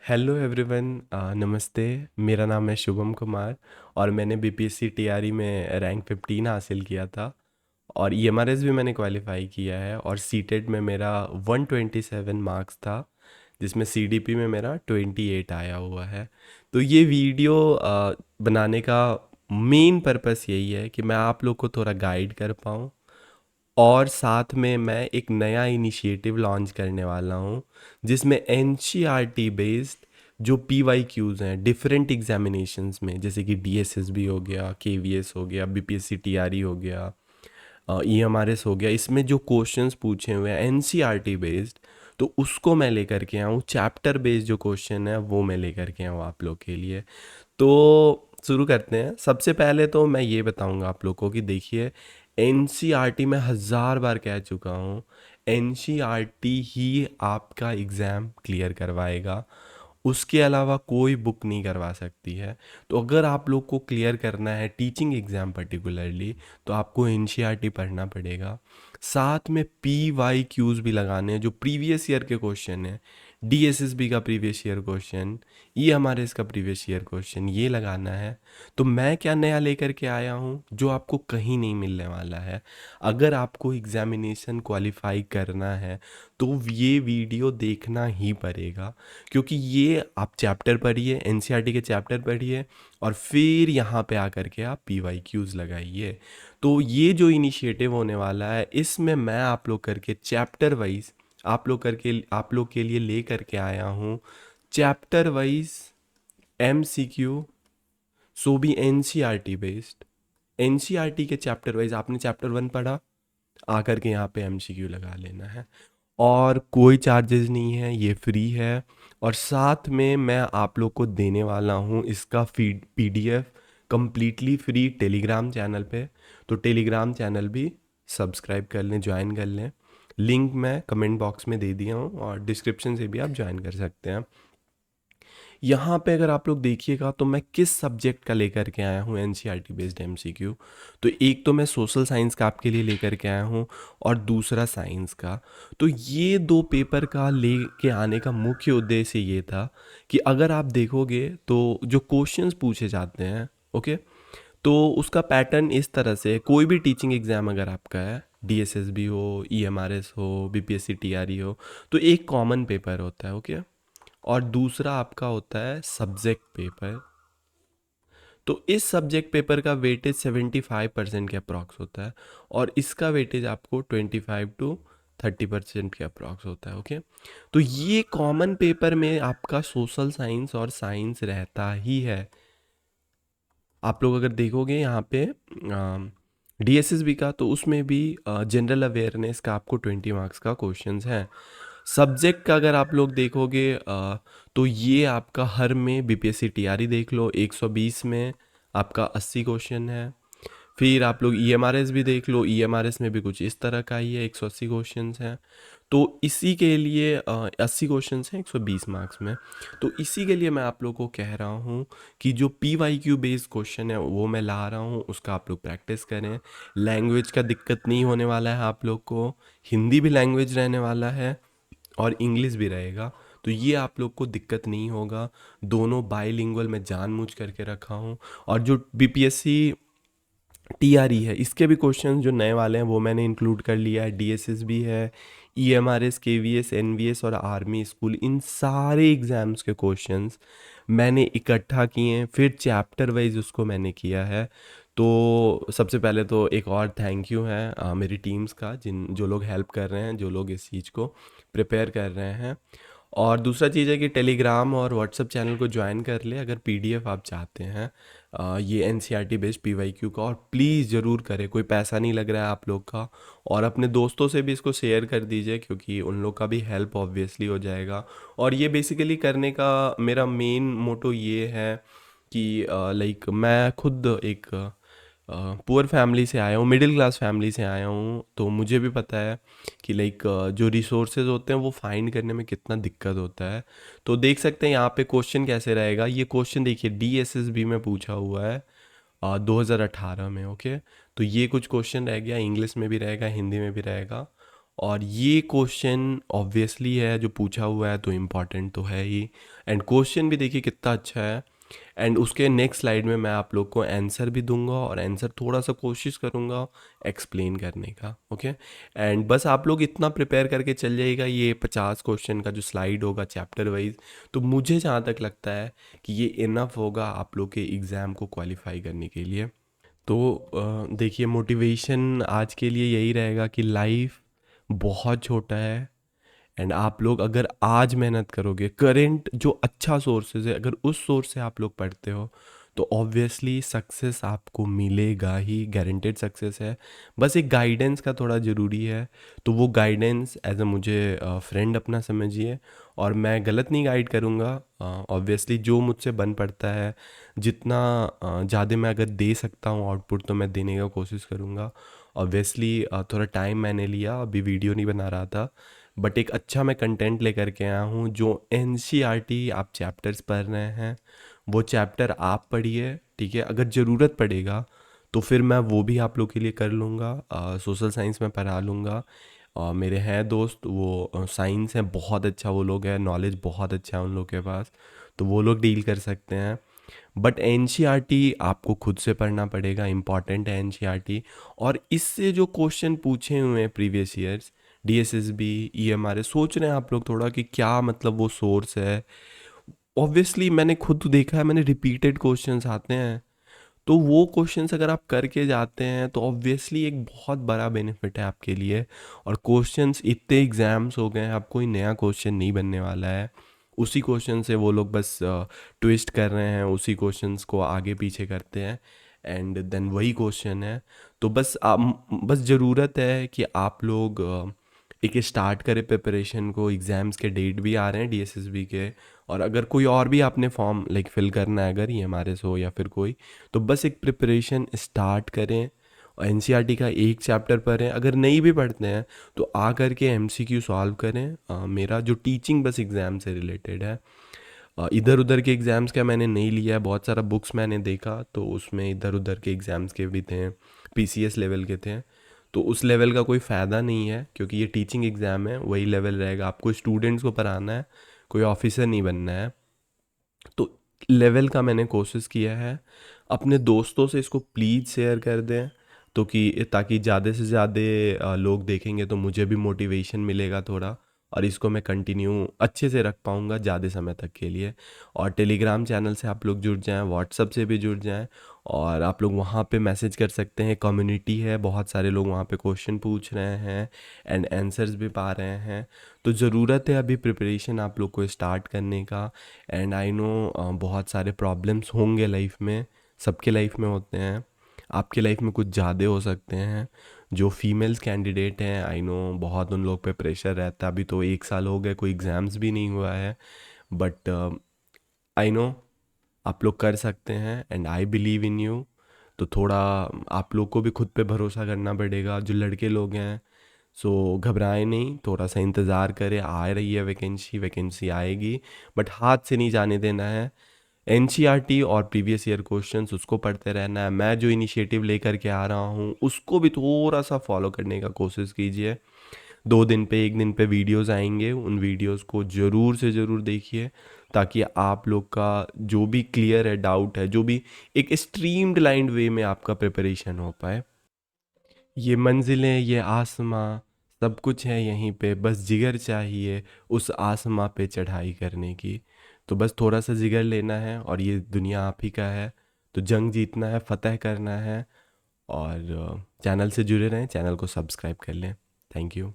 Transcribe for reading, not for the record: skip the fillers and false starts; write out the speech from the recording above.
Hello everyone. नमस्ते। मेरा नाम है शुभम कुमार और मैंने बीपीएससी टीआरई में रैंक 15 हासिल किया था और ईएमआरएस भी मैंने क्वालिफाई किया है और सीटेट में मेरा 127 मार्क्स था, जिसमें सीडीपी में मेरा 28 आया हुआ है। तो ये वीडियो बनाने का मेन पर्पस यही है कि मैं आप लोग को थोड़ा गाइड कर पाऊँ और साथ में मैं एक नया इनिशिएटिव लॉन्च करने वाला हूँ जिसमें एनसीईआरटी बेस्ड जो पीवाईक्यूज़ हैं डिफरेंट एग्जामिनेशंस में, जैसे कि डीएसएसबी हो गया, केवीएस हो गया, बीपीएससी टीआरई हो गया, ईएमआरएस हो गया, इसमें जो क्वेश्चंस पूछे हुए हैं एनसीईआरटी बेस्ड, तो उसको मैं लेकर के आऊँ। चैप्टर बेस्ड जो क्वेश्चन है वो मैं लेकर के आऊँ आप लोग के लिए। तो शुरू करते हैं। सबसे पहले तो मैं ये बताऊंगा आप लोग को कि देखिए, एनसीईआरटी में हज़ार बार कह चुका हूँ, एनसीईआरटी ही आपका एग्ज़ाम क्लियर करवाएगा, उसके अलावा कोई बुक नहीं करवा सकती है। तो अगर आप लोग को क्लियर करना है टीचिंग एग्ज़ाम पर्टिकुलरली, तो आपको एनसीईआरटी पढ़ना पड़ेगा। साथ में पी वाई क्यूज़ भी लगाने हैं, जो प्रीवियस ईयर के क्वेश्चन हैं, डीएसएसबी का प्रीवियस ईयर क्वेश्चन, ये हमारे इसका प्रीवियस ईयर क्वेश्चन ये लगाना है। तो मैं क्या नया लेकर के आया हूँ जो आपको कहीं नहीं मिलने वाला है। अगर आपको एग्जामिनेशन क्वालिफाई करना है तो ये वीडियो देखना ही पड़ेगा, क्योंकि ये आप चैप्टर पढ़िए, एनसीईआरटी के चैप्टर पढ़िए और फिर यहाँ पे आकर के आप पीवाईक्यूज़ लगाइए। तो ये जो इनिशिएटिव होने वाला है, इसमें मैं आप लोग करके चैप्टर वाइज आप लोग के लिए ले करके आया हूँ चैप्टर वाइज एमसीक्यू, सो भी एनसीईआरटी बेस्ड। एनसीईआरटी के चैप्टर वाइज आपने चैप्टर 1 पढ़ा, आकर के यहाँ पे एमसीक्यू लगा लेना है और कोई चार्जेस नहीं है, ये फ्री है। और साथ में मैं आप लोग को देने वाला हूँ इसका feed PDF completely free Telegram channel पे। तो टेलीग्राम चैनल भी सब्सक्राइब कर लें, ज्वाइन कर लें। लिंक मैं कमेंट बॉक्स में दे दिया हूँ और डिस्क्रिप्शन से भी आप ज्वाइन कर सकते हैं। यहाँ पे अगर आप लोग देखिएगा तो मैं किस सब्जेक्ट का लेकर के आया हूँ एनसीईआरटी बेस्ड एमसीक्यू। तो एक तो मैं सोशल साइंस का आपके लिए लेकर के आया हूँ और दूसरा साइंस का। तो ये दो पेपर का लेके आने का मुख्य उद्देश्य ये था कि अगर आप देखोगे तो जो क्वेश्चंस पूछे जाते हैं, ओके, तो उसका पैटर्न इस तरह से, कोई भी टीचिंग एग्ज़ाम अगर आपका है, डीएसएसबी हो, ईएमआरएस हो, बीपीएससी टीआरई हो, तो एक कॉमन पेपर होता है, ओके, और दूसरा आपका होता है सब्जेक्ट पेपर। तो इस सब्जेक्ट पेपर का वेटेज 75% के अप्रॉक्स होता है और इसका वेटेज आपको 25 to 30% के अप्रॉक्स होता है, ओके। तो ये कॉमन पेपर में आपका सोशल साइंस और साइंस रहता ही है। आप लोग अगर देखोगे यहाँ पे डीएसएसबी का, तो उसमें भी जनरल अवेयरनेस का आपको 20 मार्क्स का क्वेश्चंस हैं। सब्जेक्ट का अगर आप लोग देखोगे तो ये आपका हर में बीपीएससी टीआरई देख लो, 120 में आपका 80 क्वेश्चन है। फिर आप लोग ईएमआरएस भी देख लो, ईएमआरएस में भी कुछ इस तरह का ही है, 180 क्वेश्चंस हैं। तो इसी के लिए 80 क्वेश्चंस हैं 120 मार्क्स में। तो इसी के लिए मैं आप लोग को कह रहा हूँ कि जो P Y Q based question है वो मैं ला रहा हूँ, उसका आप लोग प्रैक्टिस करें। लैंग्वेज का दिक्कत नहीं होने वाला है आप लोग को, हिंदी भी लैंग्वेज रहने वाला है और इंग्लिश भी रहेगा। तो ये आप लोग को दिक्कत नहीं होगा, दोनों बाईलिंगुअल मैं जानबूझ करके रखा हूँ। और जो बीपीएससी टीआरई है, इसके भी क्वेश्चन जो नए वाले हैं वो मैंने इंक्लूड कर लिया है। डीएसएस भी है, ईएमआरएस, केवीएस, एनवीएस और आर्मी स्कूल, इन सारे एग्ज़ाम्स के क्वेश्चंस मैंने इकट्ठा किए हैं, फिर चैप्टर वाइज उसको मैंने किया है। तो सबसे पहले तो एक और थैंक यू है मेरी टीम्स का, जो लोग हेल्प कर रहे हैं, जो लोग इस चीज़ को प्रिपेयर कर रहे हैं। और दूसरा चीज़ है कि टेलीग्राम और व्हाट्सएप चैनल को ज्वाइन कर ले अगर पीडीएफ आप चाहते हैं ये एनसीईआरटी बेस्ड पीवाईक्यू का। और प्लीज़ ज़रूर करें, कोई पैसा नहीं लग रहा है आप लोग का। और अपने दोस्तों से भी इसको शेयर कर दीजिए, क्योंकि उन लोग का भी हेल्प ऑब्वियसली हो जाएगा। और ये बेसिकली करने का मेरा मेन मोटो ये है कि लाइक मैं खुद एक पुअर फैमिली से आया हूँ, मिडिल क्लास फैमिली से आया हूँ, तो मुझे भी पता है कि लाइक जो रिसोर्सेज होते हैं वो फाइंड करने में कितना दिक्कत होता है। तो देख सकते हैं यहाँ पे क्वेश्चन कैसे रहेगा। ये क्वेश्चन देखिए डीएसएसबी में पूछा हुआ है 2018 में, ओके। तो ये कुछ क्वेश्चन रह गया, इंग्लिश में भी रहेगा, हिंदी में भी रहेगा। और ये क्वेश्चन ऑब्वियसली है जो पूछा हुआ है, तो इम्पॉर्टेंट तो है ही। एंड क्वेश्चन भी देखिए कितना अच्छा है। एंड उसके नेक्स्ट स्लाइड में मैं आप लोग को आंसर भी दूंगा, और आंसर थोड़ा सा कोशिश करूंगा एक्सप्लेन करने का। ओके। एंड बस आप लोग इतना प्रिपेयर करके चल जाइएगा, ये 50 क्वेश्चन का जो स्लाइड होगा चैप्टर वाइज, तो मुझे जहाँ तक लगता है कि ये इनफ होगा आप लोग के एग्ज़ाम को क्वालिफाई करने के लिए। तो देखिए, मोटिवेशन आज के लिए यही रहेगा कि लाइफ बहुत छोटा है। एंड आप लोग अगर आज मेहनत करोगे, करेंट जो अच्छा सोर्सेज है, अगर उस सोर्स से आप लोग पढ़ते हो, तो ऑब्वियसली सक्सेस आपको मिलेगा ही, गारंटेड सक्सेस है। बस एक गाइडेंस का थोड़ा ज़रूरी है। तो वो गाइडेंस एज अ मुझे फ्रेंड अपना समझिए, और मैं गलत नहीं गाइड करूँगा। ऑब्वियसली जो मुझसे बन पड़ता है, जितना ज़्यादा मैं अगर दे सकता हूँ आउटपुट, तो मैं देने का कोशिश करूँगा। ऑब्वियसली थोड़ा टाइम मैंने लिया, अभी वीडियो नहीं बना रहा था, बट एक अच्छा मैं कंटेंट लेकर के आया हूँ। जो एनसीईआरटी आप चैप्टर्स पढ़ रहे हैं, वो चैप्टर आप पढ़िए, ठीक है। अगर ज़रूरत पड़ेगा तो फिर मैं वो भी आप लोग के लिए कर लूँगा, सोशल साइंस में पढ़ा लूँगा। मेरे हैं दोस्त, वो साइंस है बहुत अच्छा, वो लोग हैं, नॉलेज बहुत अच्छा है उन लोग के पास, तो वो लोग डील कर सकते हैं। बट एनसीईआरटी आपको खुद से पढ़ना पड़ेगा, इम्पॉर्टेंट है एनसीईआरटी। और इससे जो क्वेश्चन पूछे हुए हैं प्रीवियस ईयर्स, डीएसएसबी, ईएमआरएस, सोच रहे हैं आप लोग थोड़ा कि क्या मतलब वो सोर्स है। ऑब्वियसली मैंने खुद देखा है, मैंने रिपीटेड क्वेश्चंस आते हैं, तो वो क्वेश्चंस अगर आप करके जाते हैं तो ऑब्वियसली एक बहुत बड़ा बेनिफिट है आपके लिए। और क्वेश्चंस इतने एग्जाम्स हो गए हैं, अब कोई नया क्वेश्चन नहीं बनने वाला है। उसी क्वेश्चन से वो लोग बस ट्विस्ट कर रहे हैं, उसी क्वेश्चंस को आगे पीछे करते हैं, एंड देन वही क्वेश्चन है। तो बस ज़रूरत है कि आप लोग एक स्टार्ट करें प्रिपरेशन को। एग्ज़ाम्स के डेट भी आ रहे हैं डीएसएसबी के, और अगर कोई और भी आपने फॉर्म लाइक फिल करना है, अगर ये हमारे से हो या फिर कोई, तो बस एक प्रिपरेशन स्टार्ट करें। और एनसीईआरटी का एक चैप्टर पढ़ें, अगर नहीं भी पढ़ते हैं तो आ करके एमसीक्यू सॉल्व करें। मेरा जो टीचिंग बस एग्ज़ाम से रिलेटेड है, इधर उधर के एग्ज़ाम्स का मैंने नहीं लिया है। बहुत सारा बुक्स मैंने देखा तो उसमें इधर उधर के एग्ज़ाम्स के भी थे, पीसीएस लेवल के थे, तो उस लेवल का कोई फ़ायदा नहीं है, क्योंकि ये टीचिंग एग्ज़ाम है, वही लेवल रहेगा। आपको स्टूडेंट्स को पढ़ाना है, कोई ऑफिसर नहीं बनना है। तो लेवल का मैंने कोशिश किया है। अपने दोस्तों से इसको प्लीज़ शेयर कर दें, तो कि ताकि ज़्यादा से ज़्यादा लोग देखेंगे तो मुझे भी मोटिवेशन मिलेगा थोड़ा, और इसको मैं कंटिन्यू अच्छे से रख पाऊँगा ज़्यादा समय तक के लिए। और टेलीग्राम चैनल से आप लोग जुड़ जाएं, व्हाट्सअप से भी जुड़ जाएं, और आप लोग वहाँ पे मैसेज कर सकते हैं। कम्युनिटी है, बहुत सारे लोग वहाँ पे क्वेश्चन पूछ रहे हैं एंड आंसर्स भी पा रहे हैं। तो ज़रूरत है अभी प्रिपरेशन आप लोग को स्टार्ट करने का। एंड आई नो बहुत सारे प्रॉब्लम्स होंगे लाइफ में, सबके लाइफ में होते हैं, आपके लाइफ में कुछ ज़्यादा हो सकते हैं। जो फीमेल्स कैंडिडेट हैं, आई नो बहुत उन लोग पे प्रेशर रहता है। अभी तो 1 साल हो गए, कोई एग्ज़ाम्स भी नहीं हुआ है, बट आई नो आप लोग कर सकते हैं, and I believe in you. तो थोड़ा आप लोग को भी खुद पे भरोसा करना पड़ेगा। जो लड़के लोग हैं, सो घबराएं नहीं, थोड़ा सा इंतज़ार करें, आ रही है वैकेंसी, वैकेंसी आएगी, बट हाथ से नहीं जाने देना है। एनसीईआरटी और प्रीवियस ईयर क्वेश्चंस उसको पढ़ते रहना है। मैं जो इनिशिएटिव लेकर के आ रहा हूँ उसको भी थोड़ा सा फॉलो करने का कोशिश कीजिए। 2 दिन पे, 1 दिन पे वीडियोस आएंगे, उन वीडियोस को ज़रूर से ज़रूर देखिए, ताकि आप लोग का जो भी क्लियर है डाउट है, जो भी एक स्ट्रीम्ड लाइन्ड वे में आपका प्रिपरेशन हो पाए। ये मंजिलें, ये आसमां, सब कुछ है यहीं पे, बस जिगर चाहिए उस आसमां पे चढ़ाई करने की। तो बस थोड़ा सा जिगर लेना है, और ये दुनिया आप ही का है। तो जंग जीतना है, फतह करना है। और चैनल से जुड़े रहें, चैनल को सब्सक्राइब कर लें। Thank you.